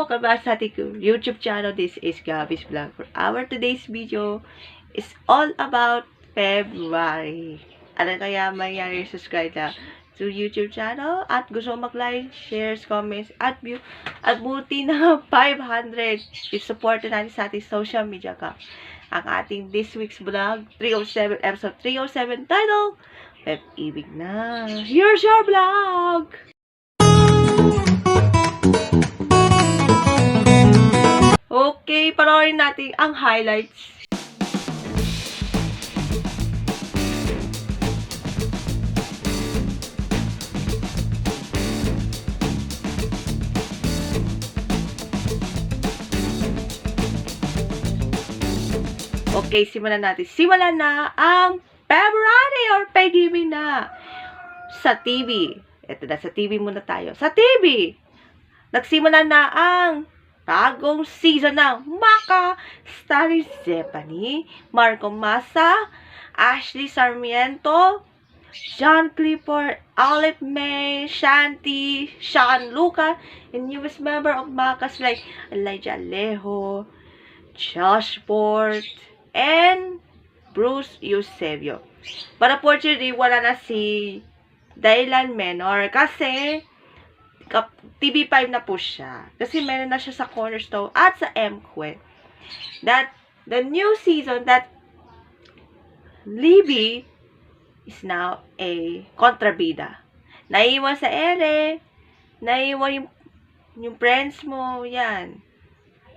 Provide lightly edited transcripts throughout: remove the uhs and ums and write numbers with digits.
welcome back sa ating YouTube channel. This is Gabby's Vlog. For our today's video is all about February. Ano kaya mayayari subscribe na to YouTube channel at gusto mag-like, shares, comments, at view at buti na 500 i-support natin sa ating social media ka. Ang ating this week's vlog, 307, episode 307 title, Pep Ibig na. Here's your vlog! Okay, panoorin natin ang highlights. Okay, simulan natin. Simulan na ang February or Pag-ibig na sa TV. Ito na, sa TV muna tayo. Sa TV, nagsimula na ang bagong season ng Maka, starring Zephanie, Marco Massa, Ashley Sarmiento, John Clifford, Olive May, Shanti, Sean Luca, and newest member of Maka's like Elijah Alejo, Josh Ford, and Bruce Eusebio. But unfortunately, wala na si Dylan Menor kasi TV5 na po siya. Kasi meron na siya sa Cornerstone at sa MQuet. That the new season that Libby is now a kontrabida. Naiwan sa ere, naiwan yung friends mo, yan.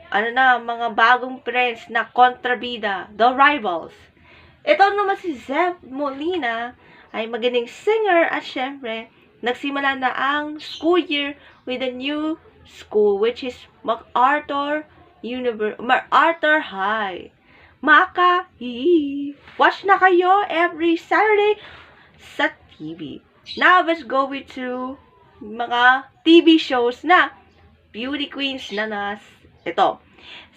Ano na, mga bagong friends na kontrabida, the rivals. Ito naman si Zev Molina ay magaling singer at syempre, nagsimula na ang school year with a new school which is MacArthur High. Maka, watch na kayo every Saturday sa TV. Now, let's go to mga TV shows na beauty queens na ito.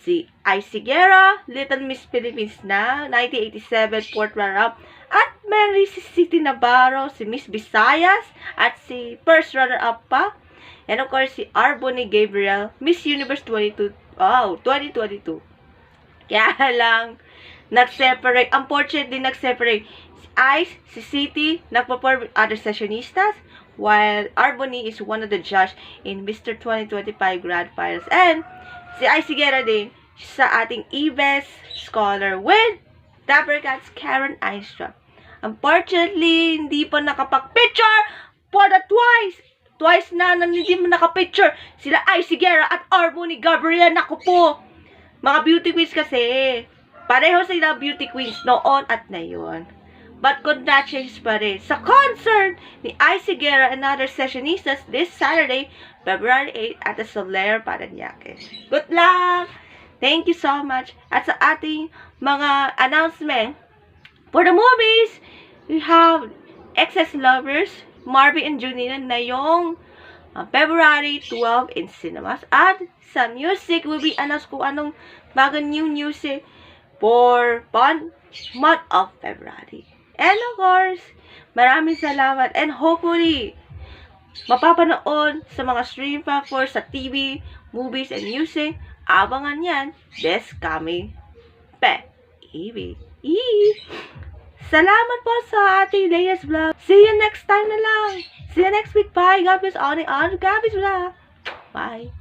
Si Icy Guerra, Little Miss Philippines na, 1987, fourth runner-up. At meron si City Navarro, si Miss Visayas, at si first runner-up pa. And of course, si Arboni Gabriel, Miss Universe 2022. Kaya lang, nag-separate. Unfortunately, nag-separate. Si Ice, si City, nagpa-perform with other sessionistas, while Arboni is one of the judge in Mr. 2025 Grand Finals. And si Icy Guerra din sa ating E-Best Scholar with Dapper Cats Karen Einstrom. Unfortunately, hindi pa nakapag-picture for the twice na hindi mo nakapicture sila Icy Guerra at Arboni Gabriel. Naku po, mga beauty queens kasi pareho sila beauty queens noon at ngayon. But congratulations pa rin sa concert ni Icy Guerra and other sessionistas this Saturday, February 8 at the Soler Parañaque. Good luck! Thank you so much. At sa ating mga announcement for the movies, we have Excess Lovers, Marvin and Junina na yung February 12 in cinemas. At sa music, will be announced kung anong bagong new music for month of February. And of course, maraming salamat and hopefully, mapapanood sa mga stream platforms sa TV, movies, and music. Abangan yan this coming Pag-ibig. Salamat po sa ating latest vlog. See you next time na lang. See you next week. Bye. God bless all the Gabby's Vlog. Bye.